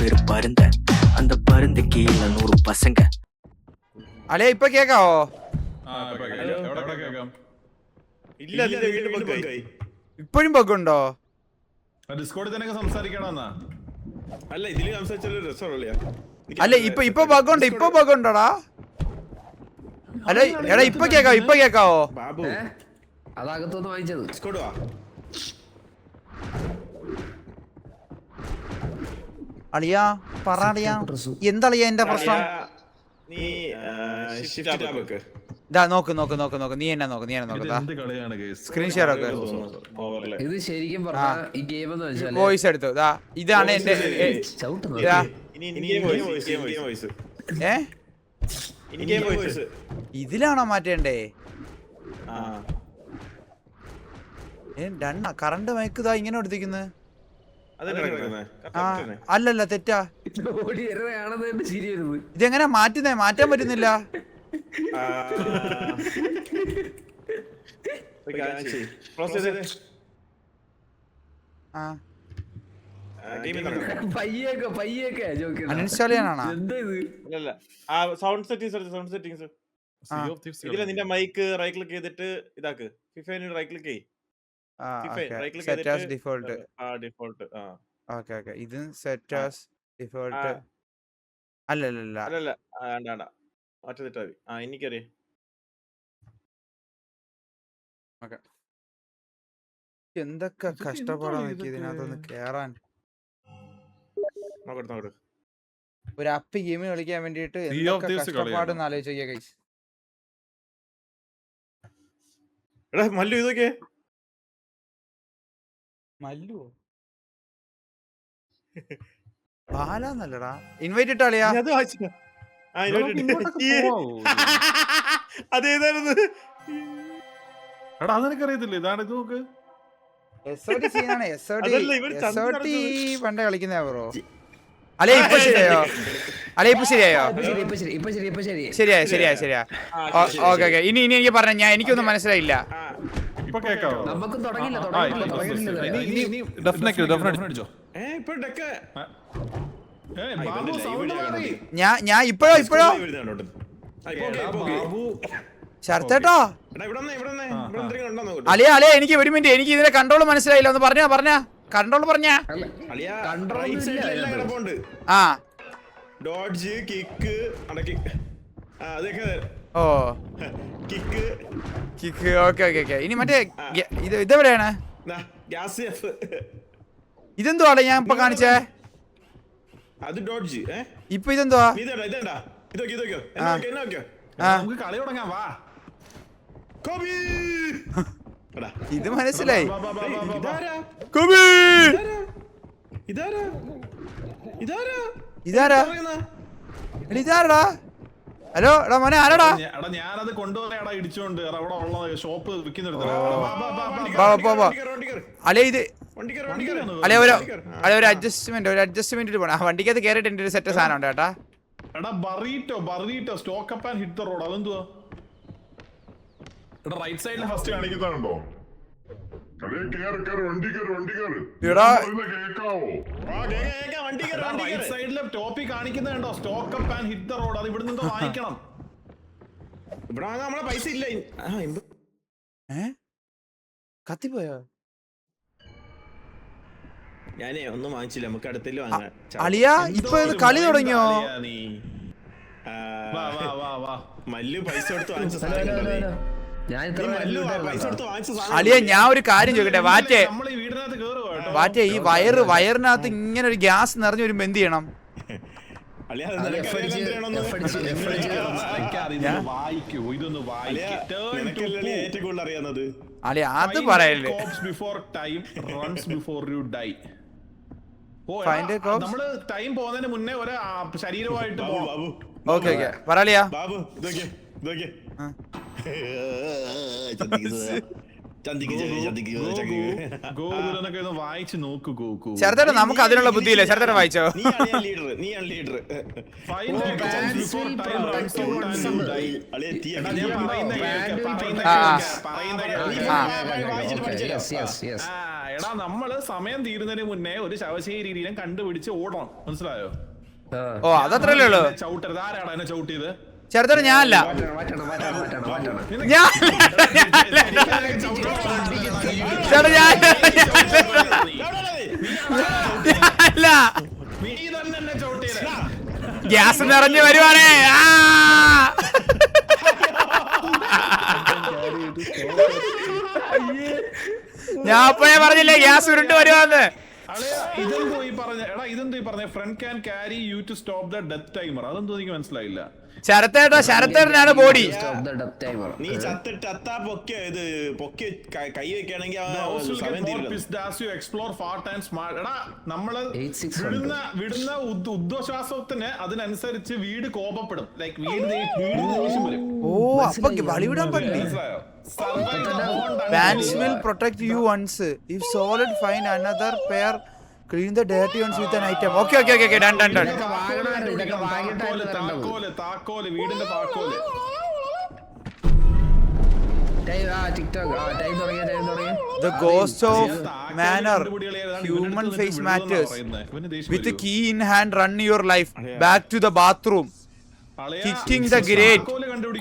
பேரு பருந்த அந்த பருந்து கீழ 100 பசங்க. അളിയ ഇപ്പൊ കേക്കാവോ? ഇപ്പോഴും ബഗ്ഗുണ്ടോ? അല്ല ഇപ്പൊ ബഗ്ഗുണ്ട്, ഇപ്പൊ ബഗ്ഗുണ്ടോടാ? അല്ല എടാ ഇപ്പൊ കേക്കാവോ? അതകത്തൊന്ന് വാങ്ങിച്ചത് അളിയാ പറയാ എന്താളിയാ എന്റെ പ്രശ്നം? ഇതാ നോക്ക് നീ എന്നെ നോക്ക് സ്ക്രീൻ ഷെയർ ഒക്കെ ഇത് ശരിക്കും പറഞ്ഞാ ഈ ഗെയിം എന്ന് വെച്ചാൽ വോയിസ് എടുത്തു. ഇതാണ് എന്റെ ഇതിലാണോ മാറ്റേണ്ടേ? കറണ്ട് മയക്ക് ഇതാ ഇങ്ങനെ എടുത്തിരിക്കുന്നത്. അല്ലല്ല തെറ്റാ. ഇതെങ്ങനെ മാറ്റാൻ പറ്റുന്നില്ല. അൺഇൻസ്റ്റാൾ ചെയ്യാനാണോ? നിന്റെ മൈക്ക് റൈറ്റ് ക്ലിക്ക് ചെയ്തിട്ട് ഇതാക്ക്. ഫിഫയിൽ റൈറ്റ് ക്ലിക്ക് ചെയ്യ്. ഡിഫോൾട്ട്. ഇത് സെറ്റ് ആസ് ഡിഫോൾട്ട്. അല്ലല്ല മറ്റേതിട്ടാ മതി. എനിക്കറിയാം. എന്തൊക്കെ കഷ്ടപ്പാടാ നോക്കി ഇതിനകത്തൊന്ന് കേറാൻ. ഒരു അപ്പ് ഗെയിം കളിക്കാൻ വേണ്ടിട്ട് എന്തൊക്കെ കഷ്ടപ്പാടെന്ന് ആലോചിച്ച് ഗൈസ്. മല്ലു ഇതൊക്കെ മല്ലു ബാലന്നല്ലടാ ഇൻവൈറ്റ് ഇട്ടാളിയാ. അതേതായിരുന്നു? അതെനിക്കറിയത്തില്ല. ഇതാണ് ഇത് നോക്ക്. പണ്ടേ കളിക്കുന്ന ബ്രോ. അല്ലേ ഇപ്പൊ ശരിയായോ? ശരിയാ. ഓക്കെ ഇനി എനിക്ക് പറഞ്ഞ എനിക്കൊന്നും മനസ്സിലായില്ല. നമുക്ക് തുടങ്ങില്ല. ഞാൻ ഇപ്പോഴോ ശർത്തേട്ടോ അളിയ എനിക്ക് ഒരു മിനിറ്റ്, എനിക്ക് ഇതിന്റെ കൺട്രോൾ മനസ്സിലായില്ല. ഒന്ന് പറഞ്ഞ കൺട്രോൾ പറഞ്ഞ. ഓക്കെ ഇനി മറ്റേ ഇതെവിടെയാണ്? ഇതെന്തുവാ ഞാൻ ഇപ്പൊ കാണിച്ചേ? ഇപ്പൊ ഇതെന്തുവാ? ഇത് മനസ്സിലായി. ഇതാരാ? ഹലോ എടാ മോനെ ആരാടാ? ഞാനത് കൊണ്ടുപോയാടാ ഇടിച്ചോണ്ട് അവിടെ ഉള്ള ഷോപ്പ് അല്ലേ ഇത് ഒരു അഡ്ജസ്റ്റ്മെന്റ് പോണ. വണ്ടിക്കകത്ത് കേറിട്ട് എന്റെ ഒരു സെറ്റ് സാധനം ഉണ്ട് കേട്ടാ. എടാ burrito stock up and hit the road. അതെന്തുവാ? എടാ റൈറ്റ് സൈഡിൽ ഫസ്റ്റ് കാണിക്കുന്നുണ്ടോ? റൈറ്റ് സൈഡിലെ ടോപ്പിൽ കാണിക്കുന്നുണ്ടോ? Stock up and hit the road. അത് ഇവിടെ നിന്നോ വാങ്ങിക്കണം. ഇവിടെ നമ്മളെ പൈസ ഇല്ല. കത്തിപ്പോയോ? ഞാനേ ഒന്നും വാങ്ങിച്ചില്ല. നമുക്ക് അടുത്തല്ലോ വാങ്ങാം. അളിയാ ഇപ്പൊ കളി തുടങ്ങിയോ? മല്ലു പൈസ കൊടുത്ത് വാങ്ങിച്ച അളിയ ഞാൻ ഒരു കാര്യം ചോദിക്കട്ടെ വാറ്റേ ഈ വയറിനകത്ത് ഇങ്ങനെ ഒരു ഗ്യാസ് നിറഞ്ഞ ഒരു എന്ത് ചെയ്യണം? അളിയ അത് പറയല്ലേ. നമ്മള് ടൈം പോകുന്നതിന് മുന്നേ ഒരു ശരീരമായിട്ട് ഓക്കെ പറയാളിയാ. ഗോകുലനൊക്കെ ഒന്ന് വായിച്ചു നോക്കൂ ഗോകു. ശരത്തേട്ടാ നമുക്ക് അതിനുള്ള ബുദ്ധിയില്ലേ? ശരത്തേട്ടാ വായിച്ചോ? എടാ നമ്മള് സമയം തീരുന്നതിന് മുന്നേ ഒരു ശവശരീരം കണ്ടുപിടിച്ച് ഓടണം, മനസ്സിലായോ? ഓ അതത്രല്ലേ ഉള്ളൂ. ചവിട്ടരുത്. ആരാടാ എന്നെ ചവിട്ടിയത്? ശരത്തേട്ടാ ഞാനല്ല. നീ തന്നെ എന്നെ ചവിട്ടിയത്. ഗ്യാസ് നിറഞ്ഞു വരുവാണേ. ഞാൻ അപ്പോഴേ പറഞ്ഞില്ലേ ഗ്യാസ് ഉരുണ്ട് വരുവാന്ന്. ഇതെന്തോ ഈ പറഞ്ഞ friend can carry you to stop the death timer. അതെന്തോ എനിക്ക് മനസ്സിലായില്ല. ശരത്തേട്ടനാണ് ബോഡി. നീ ചത്തിട്ട് അത്താ പൊക്കി കൈ വെക്കുകയാണെങ്കിൽ നമ്മള് വിടുന്ന ഉദ്വശ്വാസത്തിന് അതിനനുസരിച്ച് വീട് കോപപ്പെടും. ലൈക്ക് വീട് ദേഷ്യം വരും. ഓ അപ്പൊ ബലിവിടാൻ പറ്റില്ല. Fans will protect you once. If solid, find another pair. Clean the dirty ones with an item. Okay. Done. താക്കോല് വീടിന്റെ താക്കോല്. The ghost of manor. Human face matters. With the key in hand, run your life. Back to the bathroom. Kicking the grate.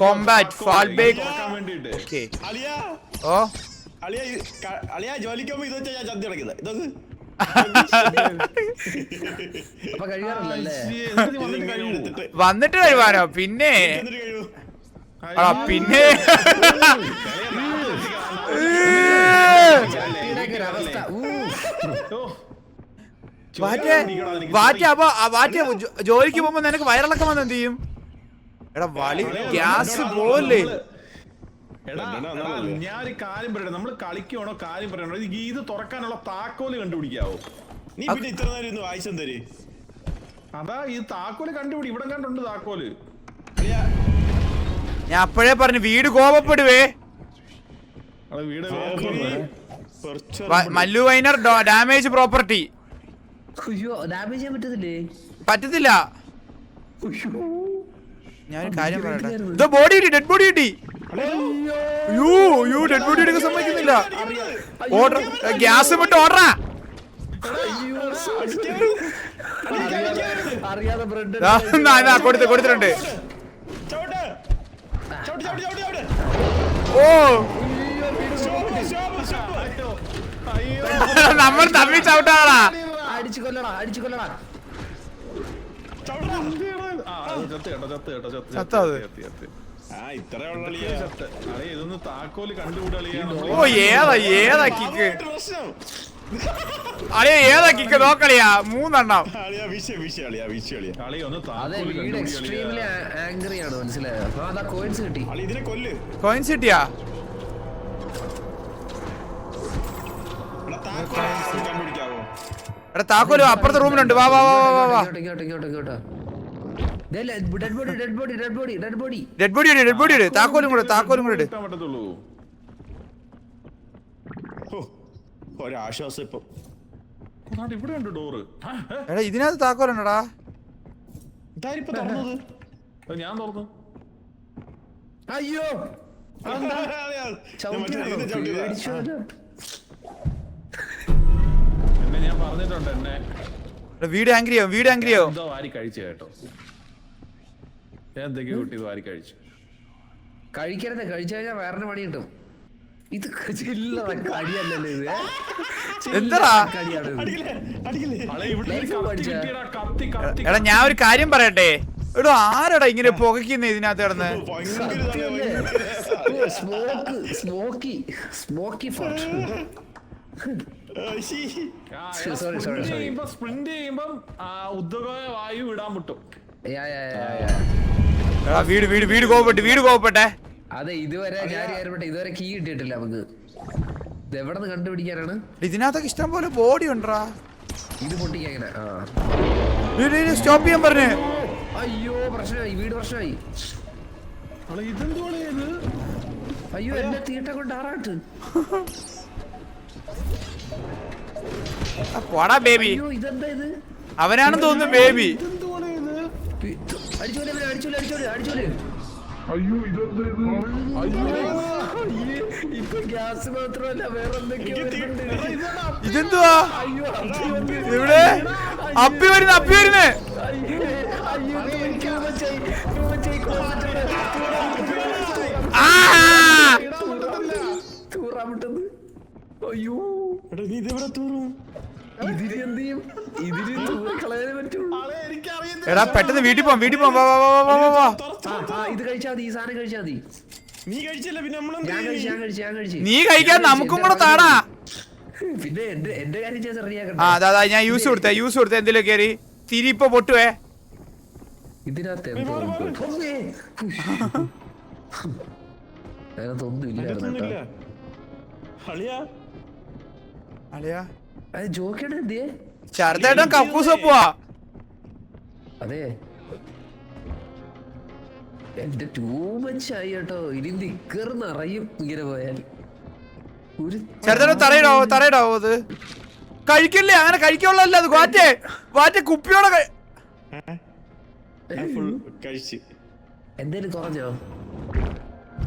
Combat. Fall back. Okay. Oh. അളിയാ ജോലിക്കുമ്പോ ഇത് വെച്ചാ ഞാൻ ചന്തി അടക്കുന്നത്. ഇതൊക്കെ വന്നിട്ട് കഴിവാനോ? പിന്നെ പിന്നെ ജോലിക്ക് പോകുമ്പോ നിനക്ക് വയറിളക്കം വന്ന് എന്ത് ചെയ്യും? എടാ വളി ഗ്യാസ് പോലെ. ഞാനൊരു കാര്യം പറയട്ടെ, നമ്മള് കളിക്കണോ കാര്യം പറയണോ? ഇത് തുറക്കാനുള്ള താക്കോല് കണ്ടുപിടിക്കാവോ? നീ പിന്നെ ഇത്ര നേരം ഇന്ന് വായിച്ചും തരും. അതാ ഈ താക്കോല് കണ്ടുപിടി. ഇവിടെ കണ്ടുണ്ട് താക്കോല്. ഞാൻ അപ്പോഴേ പറഞ്ഞു വീട് കോപപ്പെടുവേ. വീട് മല്ലു വൈനർ ഡാമേജ് പ്രോപ്പർട്ടി. പറ്റത്തില്ല. ഞാൻ കാര്യം പറയട്ടെ. ബോഡി കിട്ടി, ഡെഡ് ബോഡി കിട്ടി. ഡെഡ് ബോഡി എടുക്കാൻ സമ്മതിക്കുന്നില്ല. ഓർഡർ ഗ്യാസ് വിട്ട് ഓർഡറാ. കൊടുത്തിട്ടുണ്ട്. ഓ നമ്മൾ തമ്മി ചവിട്ടാടാ. ഇതൊന്ന് താക്കോല് കണ്ടുപിടിയാ. ഓ ഏതാ കിക്ക്? അളിയ ഏതാ കിക്ക് നോക്കളിയാ? 3 എണ്ണം. കോയിൻസ് കിട്ടിയാ? എടാ താക്കോല് അപ്പുറത്തെ റൂമിലുണ്ട്. വാ ഡെഡ് ബോഡി ഇട്. താക്കോലും കൂടെ ഇട്. ഒരാശ്വാസം ഇപ്പൊ. ഇവിടെ ഉണ്ട് ഡോറ്. എടാ ഇതിനകത്ത് താക്കോലുണ്ടടാ. ഞാൻ തുറന്നു. അയ്യോ എന്നെ ഞാൻ പറഞ്ഞിട്ടുണ്ട്. എന്നെ വീട് ആംഗ്രിയോ എന്തോ വാരി കഴിച്ചു കേട്ടോ. ഞാൻ എന്തൊക്കെയോ കുട്ടി വാരി കഴിച്ചു. കഴിക്കരുത്. കഴിച്ചു കഴിഞ്ഞാൽ വേറെ പണി കിട്ടും. ഇത് കളിയല്ലല്ലോ ഇത്. എടാ ഞാൻ ഒരു കാര്യം പറയട്ടെ. എടോ ആരടാ ഇങ്ങനെ പുകയ്ക്കുന്ന ഇതിനകത്ത് കിടന്ന്? സ്പ്രിന്റ് ചെയ്യുമ്പം ഉദ്യോഗമായ വായു വിടാൻ മുട്ടും. വീട് കോപപ്പെട്ടെ. അതെ ഇതുവരെ ഇതുവരെ കീ കിട്ടിയിട്ടില്ല നമുക്ക്. ഇത് എവിടെ നിന്ന് കണ്ടുപിടിക്കാനാണ്? ഇതിനകത്തൊക്കെ ഇഷ്ടം പോലെ ബോഡി ഉണ്ടാ. ഇത് പൊട്ടിക്കാൻ സ്റ്റോപ്പ് ചെയ്യാൻ പറഞ്ഞു. അയ്യോ പ്രശ്നമായി. വീട് പ്രശ്നമായി. അയ്യോ എന്നെ തീട്ട കൊണ്ട് ആറാട്ട്. പോടാ ബേബി. അയ്യോ ഇതെന്താ ഇത്? അവനാണെന്ന് തോന്നുന്നു ബേബി. അടിച്ചോലെ അടിച്ചോലെ അടിച്ചോലെ. ഇപ്പൊ ഗ്യാസ് മാത്രമല്ല വേറെ എന്തൊക്കെയോ വരുന്നുണ്ട്. ഇതെന്തുവാ അയ്യോ ഇവിടെ? അപ്പി വരുന്നു തൂറാമുട്ടത്. അയ്യോ എടാ നീ ഇതെവിടെ തൂറും? ഇതിന് എന്ത് ചെയ്യും? ഇതിന് തൂറിക്കളയാനേ പറ്റുള്ളൂ. എടാ പെട്ടെന്ന് വീട്ടിൽ പോവാം. വാ വാ വാ വാ വാ വാ. ഇത് കഴിച്ചാ മതി, ഈ സാധനം കഴിച്ചാ മതി. നീ കഴിച്ചില്ല പിന്നെ ഞാൻ കഴിച്ചു. നീ കഴിക്കാൻ നമുക്കും കൂടെ താടാ. പിന്നെ എന്റെ കാര്യം ചെയ്ത് ആ റെഡിയാക്കണ്ട. അതാ ഞാൻ യൂസ് കൊടുത്തേ എന്തെങ്കിലും കയറി തിരി ഇപ്പൊ പൊട്ടുവേ. ഇതിനകത്ത് എന്തോ അതിനകത്തൊന്നും ഇല്ലായിരുന്നു കേട്ടോ. അളിയാ അത് ജോക്കിയുടെ എന്തിയേ? ചെറുതായിട്ടും കക്കൂസ് പോവാ. അതെ എന്റെ ടൂ മച്ചായി കേട്ടോ. ഇനി നിക്കർ നിറയും ഇങ്ങനെ പോയാൽ. ഒരു ചെറുതായിട്ട് തറയിടാവോ അത്? കഴിക്കില്ലേ, അങ്ങനെ കഴിക്കുള്ളല്ലോ അത്. വാറ്റേ കുപ്പിയോടെ കഴിച്ച് എന്തേലും കുറഞ്ഞോ?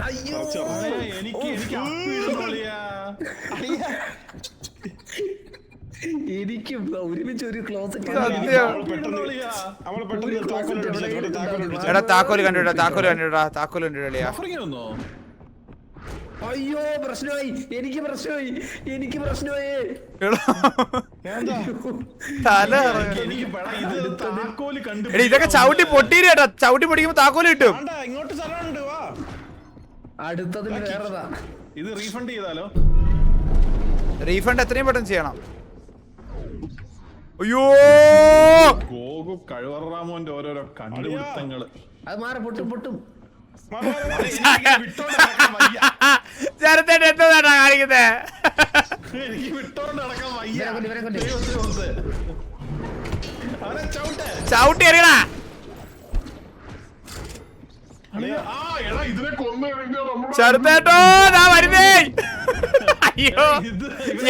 അയ്യോ എനിക്ക് അപ്പിടുന്നോളിയാ. എനിക്കും ഒരുമിച്ച് ഒരു ക്ലോസറ്റ്. എടാ താക്കോല് കണ്ടുവിടാ. അയ്യോ പ്രശ്നമായി. എനിക്ക് പ്രശ്നമായി. ഇതൊക്കെ ചവിട്ടി പൊട്ടീര് കേട്ടാ. ചവിട്ടി പൊടിക്കുമ്പോ താക്കോല് കിട്ടും. ഇങ്ങോട്ട് സ്ഥലമുണ്ട് വാ. അടുത്തതിന് വേറെതാ. ഇത് റീഫണ്ട് ചെയ്താലോ? റീഫണ്ട് എത്രയും പെട്ടെന്ന് ചെയ്യണം. അയ്യോ ഗോഗു കഴിവറാമോന്റെ ഓരോരോ കണ്ടുപിടുത്തങ്ങള്. അത് മാറി പൊട്ടും. ചെറുതായിട്ട് എന്താ കാണിക്കുന്നേ? എനിക്ക് വിട്ടോണ്ട് നടക്കാൻ വയ്യ. ഇവരെ കൊണ്ട്. അവനെ ചവിട്ടി എറിയടാ. ചെറുതേട്ടോ ഞാൻ വരുന്നേ. അയ്യോ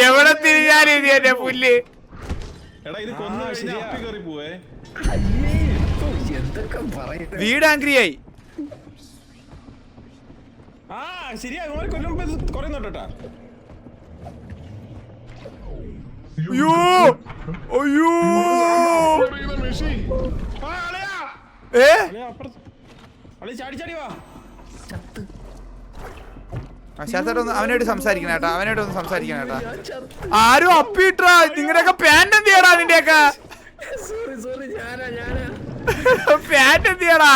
എവിടെ തിരിഞ്ഞാലും ഇത് എന്റെ പുല്ല്. എടാ ഇത് കൊന്നു കഴിഞ്ഞാൽ അപ്പി കയറി പോവേ. എന്തൊക്കെ പറയുന്നത്? വീട് ആംഗ്രിയായി. ആ ശരിയാ കൊല്ലുമ്പോ കൊറേ നോട്ടാ. അയ്യോ ചാടി വാ. ശാസ്ത്രട്ടൊന്ന് അവനായിട്ട് സംസാരിക്കണ കേട്ടാ. ആരും അപ്പിട്ടാ. നിങ്ങളുടെയൊക്കെ പാന്റ് എന്ത് ചെയ്യടാ? നിന്റെയൊക്കെ സോറി ഞാനാ പാന്റ് എന്ത് ചെയ്യടാ?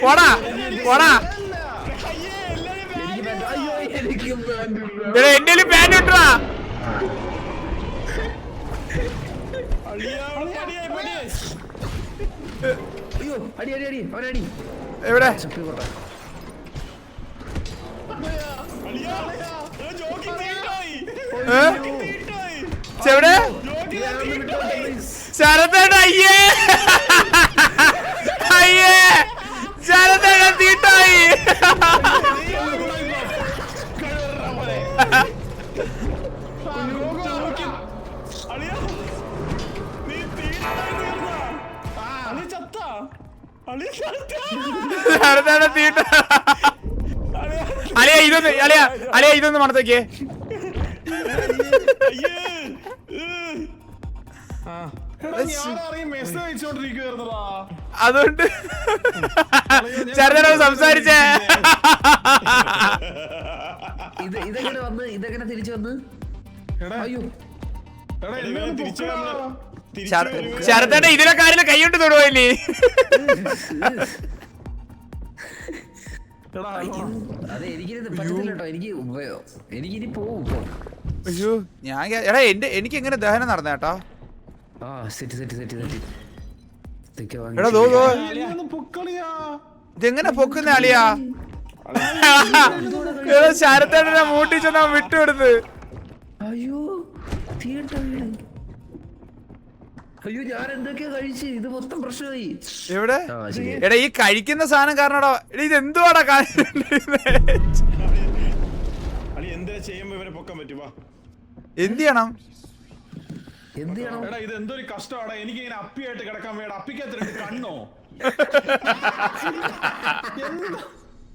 പോടാ എന്റെ പാന്റ് ഇട്ടാ. അയ്യോ അടി അവനടി. എവിടെ? ചെവിടെ? ശരതേട്ട അയ്യേ ശരതേട്ട തീട്ടായി. ഇതൊന്ന് മണത്തേക്ക്. അതുകൊണ്ട് ചെറുതേട്ട സംസാരിച്ചേ. ഇതെങ്ങനെ തിരിച്ചു വന്ന്? അയ്യോ ചെറുതേട്ട ഇതിലെ കാര്യം കൈകൊണ്ട് തൊടുവല്ലേ? അതെ എനിക്കിത് പറ്റത്തില്ല കേട്ടോ. എനിക്കിനി പോവും. അയ്യോ ഞാൻ എനിക്ക് എങ്ങനെ ദഹനം നടന്ന കേട്ടോ. ഇതെങ്ങനെ പൊക്കുന്ന അളിയാ? ശരത്തേട്ടനെ മൂട്ടിച്ചെന്നാ വിട്ടുകൊടുത്ത്. അയ്യോ വൃത്തികെട്ട വീട്. അയ്യോ ഞാൻ എന്തൊക്കെയാ കഴിച്ച് ഇത് മൊത്തം പ്രശ്നമായി. എവിടെ ആ ശരി. എടാ ഈ കഴിക്കുന്ന സാധനം കാരണടാ ഇത് എന്തുവാടാ അളി എന്താ ചെയ്യുമ്പോ ഇവരെ പൊക്കാൻ പറ്റുവാ? എന്ത് ചെയ്യണം? എന്ത് ചെയ്യണം? എടാ ഇത് എന്തൊരു കഷ്ടമാടാ, എനിക്ക് ഇങ്ങനെ അപ്പിയായിട്ട് കിടക്കാൻ വേണ്ട. അപ്പിക്കകത്ത് രണ്ട് കണ്ണോ? എന്താ?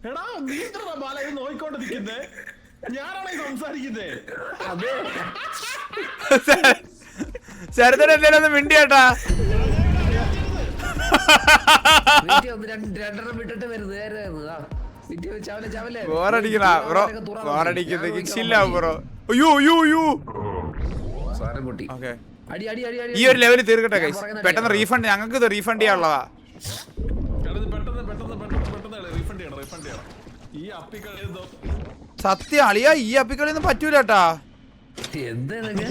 എടാ നീ എത്ര ബാല ഇത് നോയിക്കൊണ്ട് നിൽക്കുന്നേ? ഞാനാണോ ഈ സംസാരിക്കുന്നേ? ശരതൻ എന്തേലും ഒന്ന് മിണ്ടിയാട്ടാ. രണ്ടെണ്ണം വിട്ടിട്ട് വരുന്നത്. ബോറടിക്കണ ബ്രോ, ബോറടിക്കുന്ന ചില്ല ബ്രോ. അയ്യോ അയ്യോ അയ്യോ. സാധനം പൊട്ടി. ഓക്കെ അടി അടി അടി അടി. ഈ ഒരു ലെവലിൽ തീർക്കട്ടെ ഗൈസ്. പെട്ടെന്ന് റീഫണ്ട്, ഞങ്ങൾക്ക് ഇത് റീഫണ്ട് ചെയ്യാനുള്ളതാ. എടാ ഇത് പെട്ടെന്ന് റീഫണ്ട് ചെയ്യണം. ഈ അപ്പിക്കളി എന്തോ സത്യം അളിയാ, ഈ അപ്പിക്കളിയൊന്നും പറ്റൂലട്ടാ. എന്താ ഇതൊക്കെ?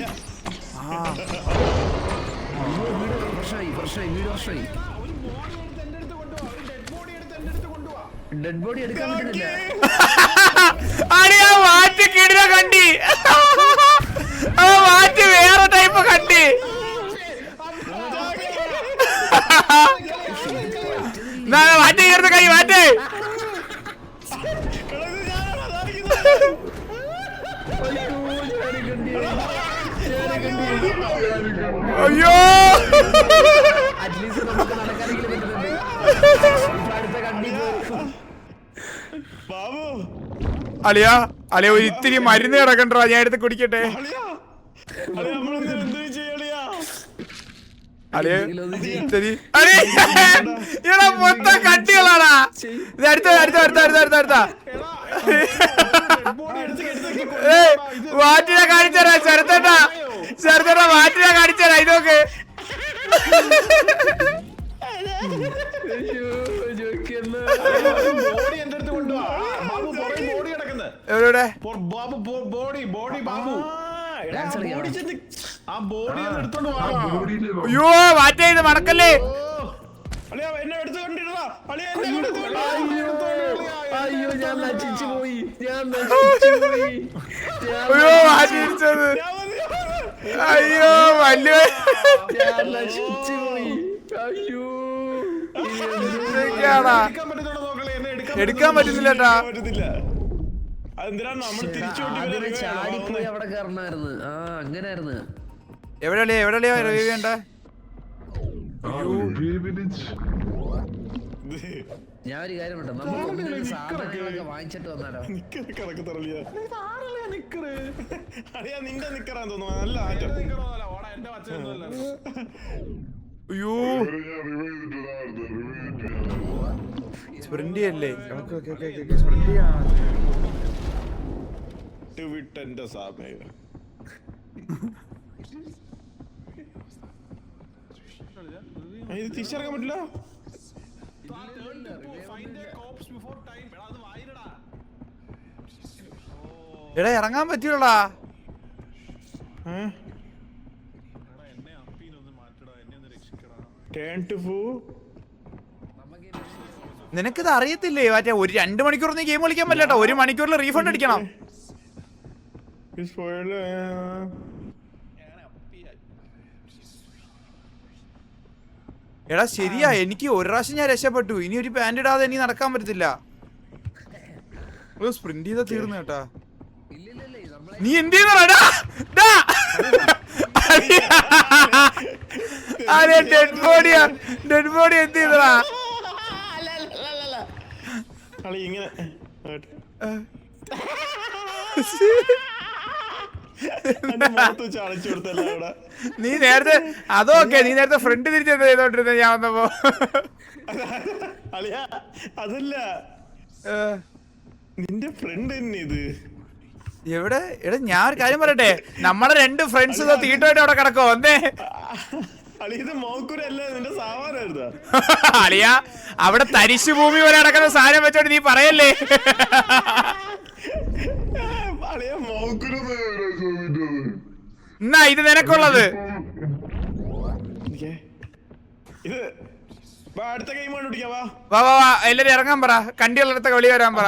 പ്രശ്നമായി വീട് പ്രശ്നമായി. ഡെഡ് ബോഡി എടുക്കാൻ പറ്റുന്നില്ല. അളിയാ മാറ്റി കിടില കണ്ടി, മാറ്റി വേറെ ടൈപ്പ് കണ്ടി. മാറ്റി കയറുന്ന കൈ മാറ്റി. അയ്യോ അറ്റ്ലീസ്റ്റ് നമുക്ക് നടക്കാനെങ്കിലും പറ്റുന്നുണ്ട്. അടുത്ത കണ്ടി ബാബു അളിയാ അളിയ ഒരു ഇത്തിരി മരുന്ന് കിടക്കണ്ടോ, ഞാൻ എടുത്ത് കുടിക്കട്ടെ. നമ്മളെന്താ എന്ത് ചെയ്യളിയാ? അളിയ ഇവിടെ മൊത്തം കട്ടികളാടാ. ഇത് അടുത്ത വാറ്റിനെ കാണിച്ചരാ ശരത്തേട്ടാ, വാറ്റിനെ കാണിച്ചരാ. ഇതൊക്കെ ബോഡി എന്റെ അടുത്ത് കൊണ്ടുപോവാ. ബാബു പുറകെ ബോഡി കിടക്കുന്നത്. എവിടെ ബാബു ബോഡി ബാബു. ഡാൻസ് കളിക്കാം. ആ ബോഡി എടുത്തോണ്ട് പോവാ. അയ്യോ വാറ്റേ ഇത് മടക്കല്ലേ. അളിയാ എന്നെ എടുത്ത് കൊണ്ടിരുന്നാ. അളിയാ അയ്യോ ഞാൻ നശിച്ചു പോയി. അയ്യോ വാറ്റി ഇടിച്ചത്. അയ്യോ വലിയ നശിച്ചു പോയി. അയ്യോ എടുക്കാൻ പറ്റുന്നില്ലട്ടാ. അതെന്തിനാ നമ്മൾ തിരിച്ചു ചാടിപ്പോയി അവിടെ കയറണായിരുന്നു. ആ അങ്ങനായിരുന്നു. എവിടെയാ റിവ്യൂ ചെയ്യണ്ട? ഞാൻ ഒരു കാര്യം ഉണ്ട്, നമുക്ക് സാധനങ്ങളൊക്കെ വാങ്ങിച്ചിട്ട് വന്നാലോ? അളിയാ നിന്റെ നിക്കറാൻ തോന്നുന്നു. നല്ല ആറ്റം. എന്റെ വച്ചൊന്നുമല്ല. അയ്യോ സ്പ്രിന്റ് ചെയ്യല്ലേ? സ്പ്രിന്റ് ചെയ്യാം. വിട്ടെന്റെ സാമേന ഇത് തിരിച്ചിറങ്ങാൻ പറ്റില്ല. എടാ ഇറങ്ങാൻ പറ്റൂലടാ. നിനക്കിത് അറിയത്തില്ലേ? മറ്റേ ഒരു 2 മണിക്കൂർ നീ ഗെയിം കളിക്കാൻ പറ്റില്ലട്ടോ. 1 മണിക്കൂറിൽ റീഫണ്ട് അടിക്കണം. എടാ ശരിയാ, എനിക്ക് ഒരു പ്രാവശ്യം ഞാൻ രക്ഷപ്പെട്ടു. ഇനി ഒരു പാന്റ് ഇടാതെ എനിക്ക് നടക്കാൻ പറ്റത്തില്ല. സ്പ്രിന്റ് ചെയ്താ തീർന്നു കേട്ടാ. നീ എന്ത് ചെയ്യുന്നടാ? ഡെഡ് ബോഡി എന്ത് ചെയ്തടാ? ഇങ്ങനെ ചാളിച്ചു കൊടുത്തല്ലോ ഇവിടെ. നീ നേരത്തെ അതൊക്കെ നീ നേരത്തെ ഫ്രണ്ട് തിരിച്ച് എന്താ ചെയ്തോണ്ടിരുന്ന ഞാൻ വന്നപ്പോ? അളിയാ അതല്ല നിന്റെ ഫ്രണ്ട് തന്നെ ഇത്. എവിടെ? എടാ ഞാൻ ഒരു കാര്യം പറയട്ടെ, നമ്മളെ 2 ഫ്രണ്ട്സ് തീട്ടമായിട്ട് അവിടെ കിടക്കോ വന്നേ. അളിയ ഇത് മോക്കൂരല്ല, നിന്റെ സാമാനായിരുന്നാ? അളിയാ അവിടെ തരിശു ഭൂമി പോലെ നടക്കുന്ന സാധനം വെച്ചോണ്ട് നീ പറയല്ലേ. എന്നാ ഇത് നിനക്കുള്ളത്. ഇത് അടുത്ത ഗെയിം കണ്ടുപിടിക്കാം. വാ വാ വാ എല്ലാരും ഇറങ്ങാൻ പറ. കണ്ടികളടുത്ത കളി വരാൻ പറ.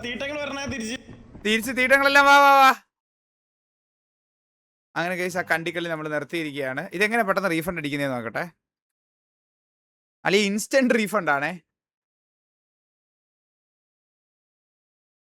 തീട്ടങ്ങൾ വരണേ തിരിച്ച് തീട്ടങ്ങളെല്ലാം വാ വാ വാ. അങ്ങനെ കേസ് ആ കണ്ടിക്കളി നമ്മൾ നിർത്തിയിരിക്കുകയാണ്. ഇതെങ്ങനെ പെട്ടെന്ന് റീഫണ്ട് അടിക്കുന്നതെന്ന് നോക്കട്ടെ. അല്ലെങ്കിൽ ഇൻസ്റ്റന്റ് റീഫണ്ട് ആണേ.